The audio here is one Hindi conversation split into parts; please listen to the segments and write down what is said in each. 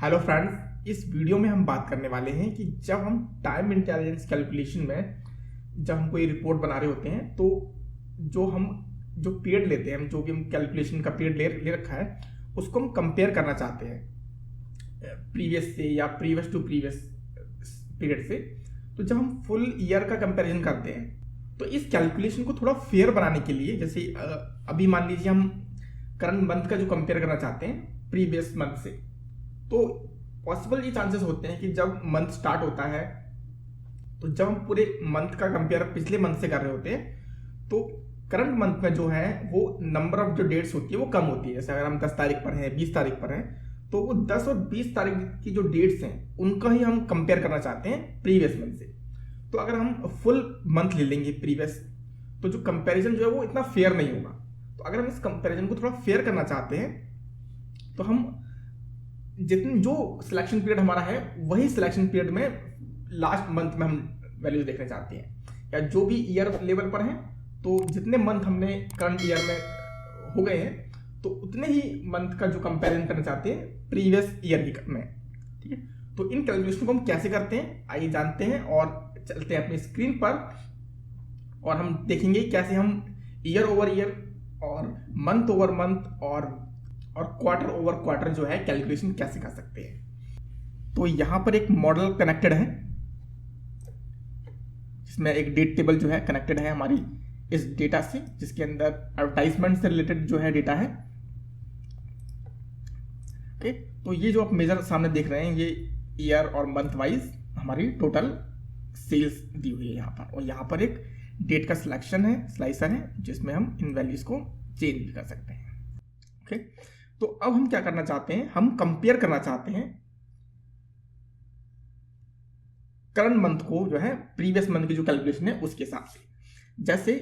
हेलो फ्रेंड्स, इस वीडियो में हम बात करने वाले हैं कि जब हम टाइम इंटेलिजेंस कैलकुलेशन में जब हम कोई रिपोर्ट बना रहे होते हैं तो जो पीरियड लेते हैं, जो भी हम कैलकुलेशन का पीरियड ले रखा है उसको हम कंपेयर करना चाहते हैं प्रीवियस से या प्रीवियस टू प्रीवियस पीरियड से। तो जब हम फुल ईयर का कंपैरिजन करते हैं तो इस कैलकुलेशन को थोड़ा फेयर बनाने के लिए, जैसे अभी मान लीजिए हम करंट मंथ का जो कंपेयर करना चाहते हैं प्रीवियस मंथ से, तो पॉसिबल ये चांसेस होते हैं कि जब मंथ स्टार्ट होता है तो जब हम पूरे मंथ का कंपेयर पिछले मंथ से कर रहे होते हैं तो करंट मंथ में जो है वो नंबर ऑफ जो डेट्स होती है वो कम होती है। जैसे अगर हम 10 तारीख पर हैं, 20 तारीख पर हैं, तो वो 10 और 20 तारीख की जो डेट्स हैं उनका ही हम कंपेयर करना चाहते हैं प्रीवियस मंथ से। तो अगर हम फुल मंथ ले लेंगे प्रीवियस, तो जो कंपेरिजन जो है वो इतना फेयर नहीं होगा। तो अगर हम इस कंपेरिजन को थोड़ा फेयर करना चाहते हैं तो हम जितने जो सिलेक्शन पीरियड हमारा है वही सिलेक्शन पीरियड में लास्ट मंथ में हम वैल्यूज देखना चाहते हैं, या जो भी ईयर लेवल पर हैं तो जितने मंथ हमने करंट ईयर में हो गए हैं तो उतने ही मंथ का जो कंपैरिजन करना चाहते हैं प्रीवियस ईयर में। ठीक है, तो इन कैलकुलेशन को हम कैसे करते हैं आइए जानते हैं और चलते हैं अपनी स्क्रीन पर और हम देखेंगे कैसे हम ईयर ओवर ईयर और मंथ ओवर मंथ और क्वार्टर ओवर क्वार्टर जो है कैलकुलेशन कैसे कर सकते हैं। तो यहां पर एक मॉडल कनेक्टेड है जिसमें एक डेट टेबल जो है कनेक्टेड है हमारी इस डेटा से, जिसके अंदर एडवर्टाइजमेंट से रिलेटेड जो है डेटा है। ओके, तो ये जो आप मेजर सामने देख रहे हैं ये ईयर और मंथ वाइज हमारी टोटल सेल्स दी हुई है यहाँ पर, और यहाँ पर एक डेट का सिलेक्शन है, स्लाइसर है, जिसमें हम इन वैल्यूज को चेंज भी कर सकते हैं। ओके, तो अब हम क्या करना चाहते हैं, हम कंपेयर करना चाहते हैं करंट मंथ को जो है प्रीवियस मंथ की जो कैलकुलेशन है उसके हिसाब से। जैसे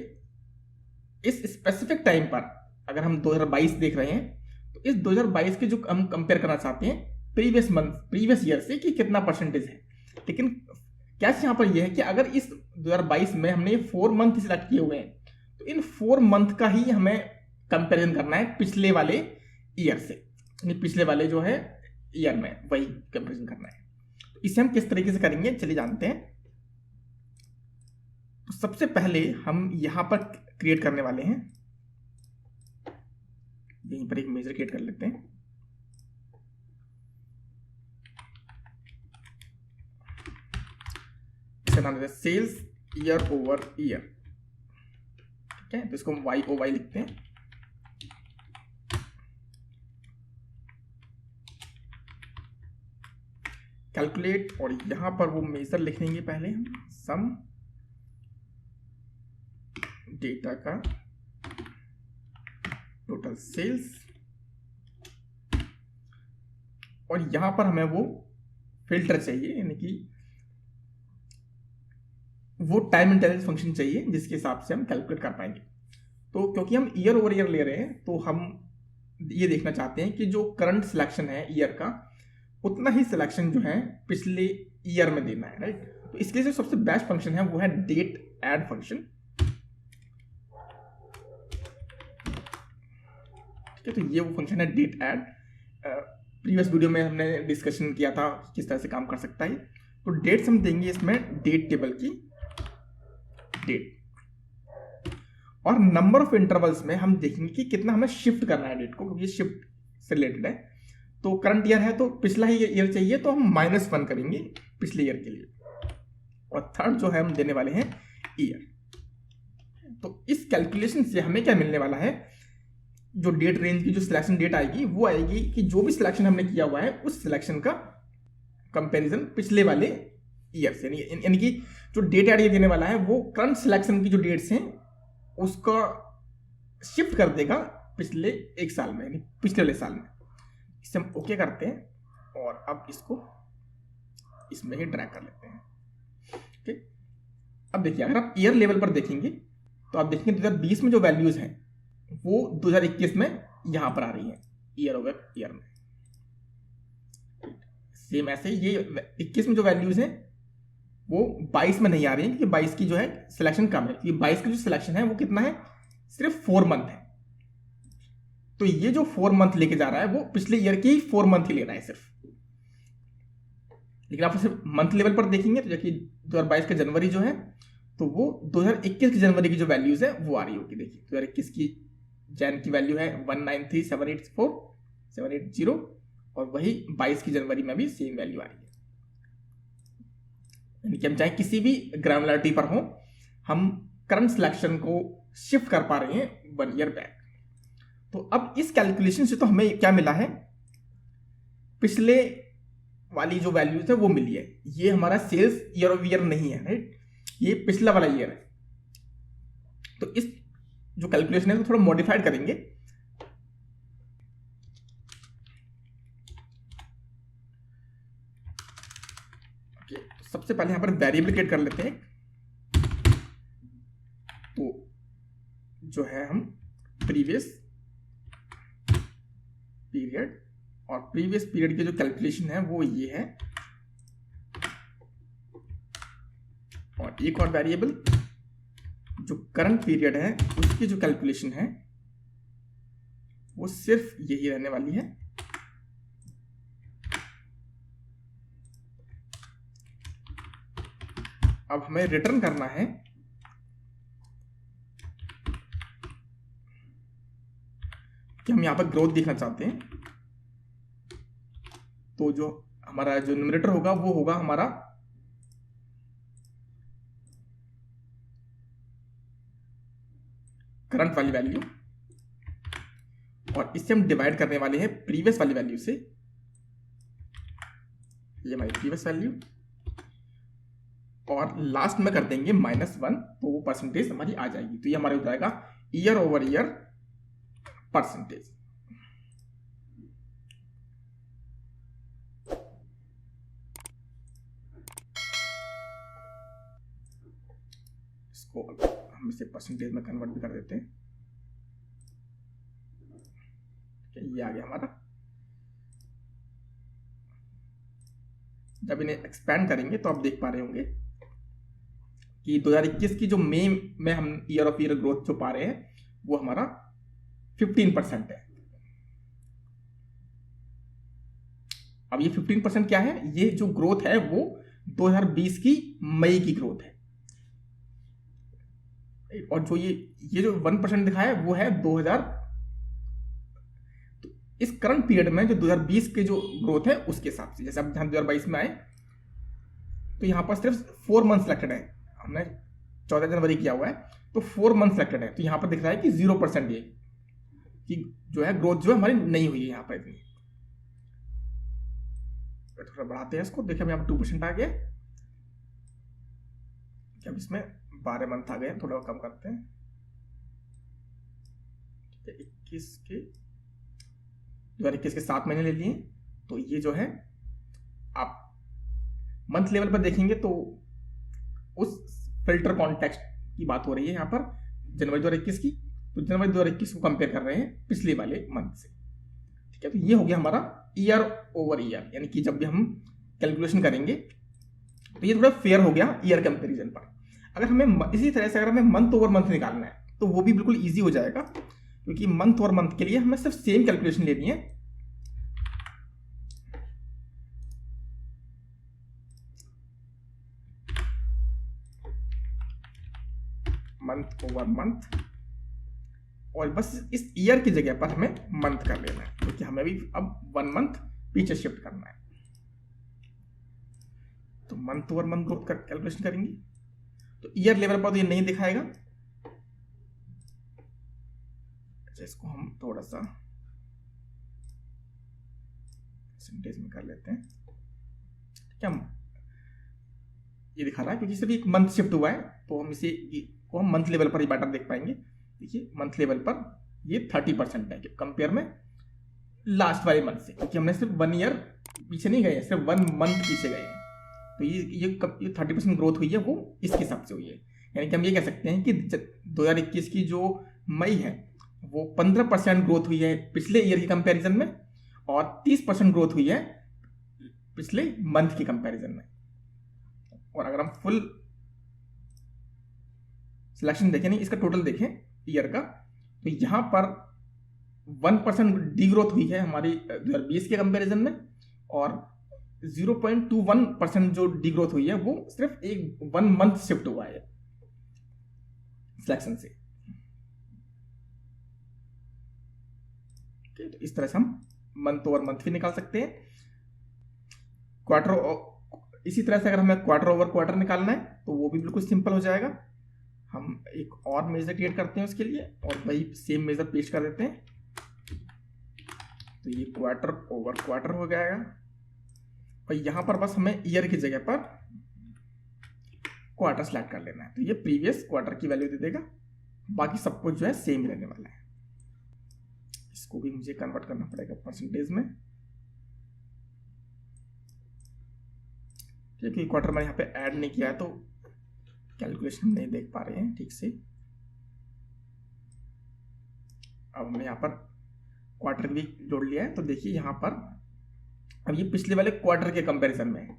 इस स्पेसिफिक टाइम पर अगर हम 2022 देख रहे हैं तो इस 2022 के जो हम कंपेयर करना चाहते हैं प्रीवियस मंथ प्रीवियस ईयर से कि कितना परसेंटेज है। लेकिन कैसे यहां पर यह है कि अगर इस 2022 में हमने 4 मंथ सिलेक्ट किए हुए हैं तो इन 4 मंथ का ही हमें कंपेरिजन करना है पिछले वाले ईयर से, यानी पिछले वाले जो है ईयर में वही कंपेरिजन करना है। तो इसे हम किस तरीके से करेंगे चलिए जानते हैं। तो सबसे पहले हम यहां पर क्रिएट करने वाले हैं, यहीं पर एक मेजर क्रिएट कर लेते हैं। इसका नाम है सेल्स ईयर ओवर ईयर। ठीक है, तो इसको हम वाई ओ वाई लिखते हैं। कैलकुलेट, और यहां पर वो मेजर लिख लेंगे पहले हम, सम डेटा का टोटल सेल्स, और यहां पर हमें वो फिल्टर चाहिए, यानी कि वो टाइम इंटेलिजेंस फंक्शन चाहिए जिसके हिसाब से हम कैलकुलेट कर पाएंगे। तो क्योंकि हम ईयर ओवर ईयर ले रहे हैं तो हम ये देखना चाहते हैं कि जो करंट सिलेक्शन है ईयर का उतना ही सिलेक्शन जो है पिछले ईयर में देना है, राइट। तो इसके लिए जो सबसे बेस्ट फंक्शन है वो है डेट ऐड फंक्शन। ठीक है, तो ये वो फंक्शन है डेट ऐड। प्रीवियस वीडियो में हमने डिस्कशन किया था किस तरह से काम कर सकता है। तो डेट्स हम देंगे इसमें डेट टेबल की डेट, और नंबर ऑफ इंटरवल्स में हम देखेंगे कि कितना हमें शिफ्ट करना है डेट को, क्योंकि शिफ्ट से रिलेटेड है। तो करंट ईयर है तो पिछला ही ईयर चाहिए, तो हम -1 करेंगे पिछले ईयर के लिए, और थर्ड जो है हम देने वाले हैं ईयर। तो इस कैलकुलेशन से हमें क्या मिलने वाला है, जो डेट रेंज की जो सिलेक्शन डेट आएगी वो आएगी कि जो भी सिलेक्शन हमने किया हुआ है उस सिलेक्शन का कंपैरिजन पिछले वाले ईयर से, यानी कि जो डेट ऐड देने वाला है वो करंट सिलेक्शन की जो डेट्स हैं उसका शिफ्ट कर देगा पिछले एक साल में, यानी पिछले वाले साल में। इसे हम ओके करते हैं और अब इसको इसमें ही ड्रैग कर लेते हैं। ठीक, अब देखिए अगर आप ईयर लेवल पर देखेंगे तो आप देखेंगे 2020 में जो वैल्यूज हैं वो 2021 में यहां पर आ रही है ईयर ओवर ईयर में। सेम ऐसे ये 21 में जो वैल्यूज हैं वो 22 में नहीं आ रही है, क्योंकि 22 की जो है सिलेक्शन कम है, क्योंकि 22 की जो सिलेक्शन है वो कितना है, सिर्फ 4 मंथ है। तो ये जो 4 मंथ लेके जा रहा है वो पिछले ईयर के ही 4 मंथ ही ले रहा है सिर्फ। लेकिन आप सिर्फ मंथ लेवल पर देखेंगे तो जबकि 2022 का जनवरी जो है तो वो 2021 की जनवरी की जो वैल्यूज है वो आ रही होगी। देखिए 2021 की जैन की वैल्यू है 193,784,780 और वही 22 की जनवरी में भी सेम वैल्यू आ रही है। यानी कि हम चाहे किसी भी ग्रानुलरिटी पर हो, हम करंट सिलेक्शन को शिफ्ट कर पा रहे हैं 1 ईयर बैक। तो अब इस कैलकुलेशन से तो हमें क्या मिला है, पिछले वाली जो वैल्यूज है वो मिली है। ये हमारा सेल्स ईयर ऑफ ईयर नहीं है, राइट, ये पिछला वाला ईयर है। तो इस जो कैलकुलेशन है तो थोड़ा मॉडिफाइड करेंगे। ओके, तो सबसे पहले यहां पर वेरिएबल क्रिएट कर लेते हैं। तो जो है हम प्रीवियस पीरियड, और प्रीवियस पीरियड की जो कैलकुलेशन है वो ये है, और एक और वेरिएबल जो करंट पीरियड है उसकी जो कैलकुलेशन है वो सिर्फ यही रहने वाली है। अब हमें रिटर्न करना है कि हम यहां पर ग्रोथ देखना चाहते हैं। तो जो हमारा जो न्यूमरेटर होगा वो होगा हमारा करंट वाली वैल्यू, और इससे हम डिवाइड करने वाले हैं प्रीवियस वाली वैल्यू से। ये हमारी प्रीवियस वैल्यू, और लास्ट में कर देंगे -1, तो वो परसेंटेज हमारी आ जाएगी। तो ये हमारे हो जाएगा ईयर ओवर ईयर परसेंटेज। इसको हम इसे परसेंटेज में कन्वर्ट भी कर देते हैं। ये आ गया हमारा। जब इन्हें एक्सपैंड करेंगे तो आप देख पा रहे होंगे कि 2021 की जो मई में हम ईयर ऑफ ईयर ग्रोथ जो पा रहे हैं वो हमारा 15% है। अब ये 15% क्या है, ये जो ग्रोथ है वो 2020 की मई की ग्रोथ है, और जो ये जो 1% दिखाया है वो है 2000, तो इस करंट पीरियड में जो 2020 के जो ग्रोथ है उसके हिसाब से। जैसे अब 2022 में आए तो यहां पर सिर्फ 4 मंथ सिलेक्टेड है, हमने 14 जनवरी किया हुआ है तो 4 मंथ सिलेक्टेड है। तो यहां पर दिख रहा है कि 0% ये कि जो है ग्रोथ जो है हमारी नहीं हुई है यहां पर इतनी। थोड़ा बढ़ाते हैं इसको, देखिए यहाँ पर 2% आ गया। अब इसमें 12 मंथ आ गए, थोड़ा कम करते हैं। 21 के 2021 के 7 महीने ले लिए, तो ये जो है आप मंथ लेवल पर देखेंगे तो उस फिल्टर कॉन्टेक्स्ट की बात हो रही है यहाँ पर जनवरी 2021 की। तो जनवरी 2021 को कंपेयर कर रहे हैं पिछले वाले मंथ से, ठीक है। तो ये हो गया हमारा ईयर ओवर ईयर, यानी कि जब भी हम कैलकुलेशन करेंगे तो ये थोड़ा फेयर हो गया ईयर कंपेरिजन पर। अगर हमें इसी तरह से अगर हमें मंथ ओवर मंथ निकालना है तो वो भी बिल्कुल इजी हो जाएगा, क्योंकि मंथ ओवर मंथ के लिए हमें सिर्फ सेम कैलकुलेशन लेनी है। मंथ ओवर मंथ, और बस इस ईयर की जगह पर हमें मंथ कर लेना है, क्योंकि हमें भी अब 1 मंथ पीछे शिफ्ट करना है। तो मंथ ओवर मंथ ग्रोथ का कैलकुलेशन करेंगे तो ईयर लेवल पर तो ये नहीं दिखाएगा। अच्छा, इसको हम थोड़ा सा परसेंटेज में कर लेते हैं। क्या ये दिखा रहा है क्योंकि सिर्फ एक मंथ शिफ्ट हुआ है, तो हम इसे को हम मंथ लेवल पर ही बेटर देख पाएंगे। देखिए मंथ लेवल पर ये 30% है कंपेयर में लास्ट वाले मंथ से, क्योंकि हमने सिर्फ 1 ईयर पीछे नहीं गए, सिर्फ 1 मंथ पीछे गए हैं। तो ये 30% ग्रोथ हुई है वो इसके हिसाब से हुई है। यानी कि हम ये कह सकते हैं कि 2021 की जो मई है वो 15% ग्रोथ हुई है पिछले ईयर की कंपैरिजन में, और 30% ग्रोथ हुई है पिछले मंथ की कंपैरिजन में। और अगर हम फुल सिलेक्शन देखें, नहीं इसका टोटल देखें ईयर का, तो यहां पर 1% डी ग्रोथ हुई है हमारी 2020 के कंपैरिजन में, और 0.21% जो डिग्रोथ हुई है वो सिर्फ एक 1 मंथ शिफ्ट हुआ है सिलेक्शन से। तो इस तरह से हम मंथ ओवर मंथ भी निकाल सकते हैं। इसी तरह से अगर हमें क्वार्टर ओवर क्वार्टर निकालना है तो वो भी बिल्कुल सिंपल हो जाएगा। हम एक और मेजर क्रिएट करते हैं उसके लिए और वही सेम मेजर पेस्ट कर देते हैं, तो ये क्वार्टर ओवर क्वार्टर हो जाएगा। और यहां पर बस हमें ईयर की जगह पर क्वार्टर सेलेक्ट कर लेना है, तो ये प्रीवियस क्वार्टर की वैल्यू दे देगा। बाकी सब कुछ जो है सेम रहने वाला है। इसको भी मुझे कन्वर्ट करना पड़ेगा परसेंटेज में, क्योंकि क्वार्टर मैंने यहाँ पे ऐड नहीं किया है तो कैलकुलेशन नहीं देख पा रहे हैं ठीक से। अब हमने यहाँ पर क्वार्टर भी जोड़ लिया है, तो देखिए यहाँ पर अब ये पिछले वाले क्वार्टर के कंपैरिजन में है,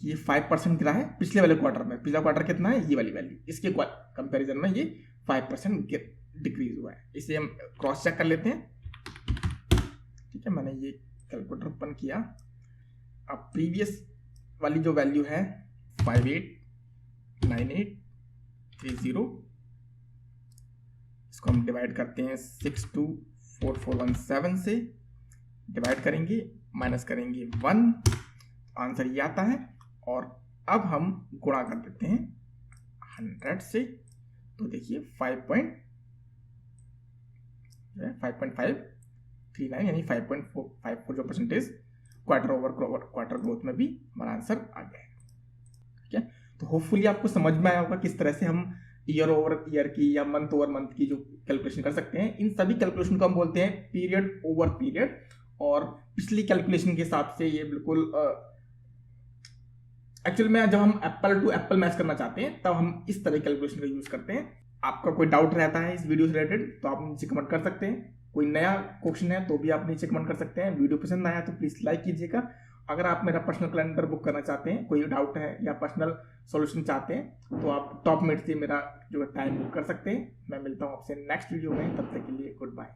ये 5% गिरा है पिछले वाले क्वार्टर में। पिछला क्वार्टर कितना है, ये वाली वैल्यू, इसके कंपैरिजन में ये 5% डिक्रीज हुआ है। इसे हम क्रॉस चेक कर लेते हैं। ठीक है, मैंने ये कैलकुलेटर ओपन किया। अब प्रीवियस वाली जो वैल्यू है 589830, इसको हम डिवाइड करते हैं 624417 से, डिवाइड करेंगे माइनस करेंगे 1, आंसर ये आता है। और अब हम गुणा कर देते हैं 100 से, तो देखिए 5.539 यानी 5.54 जो percentage quarter over quarter growth में भी हमारा आंसर आ गया है। ठीक है, तो होपफुली आपको समझ में आया होगा किस तरह से हम ईयर ओवर ईयर की या मंथ ओवर मंथ की जो कैलकुलेशन कर सकते हैं। इन सभी कैलकुलेशन को हम बोलते हैं पीरियड ओवर पीरियड, और पिछली कैलकुलेशन के हिसाब से ये बिल्कुल एक्चुअल में जब हम एप्पल टू एप्पल मैच करना चाहते हैं तब हम इस तरह कैलकुलेशन का यूज करते हैं। आपका कोई डाउट रहता है इस वीडियो से रिलेटेड तो आप नीचे कमेंट कर सकते हैं। कोई नया क्वेश्चन है तो भी आप नीचे कमेंट कर सकते हैं। वीडियो पसंद आया तो प्लीज लाइक कीजिएगा। अगर आप मेरा पर्सनल कैलेंडर बुक करना चाहते हैं, कोई डाउट है या पर्सनल सॉल्यूशन चाहते हैं, तो आप टॉपमेट से मेरा जो टाइम बुक कर सकते हैं। मैं मिलता हूँ आपसे नेक्स्ट वीडियो में, तब तक के लिए गुड बाय।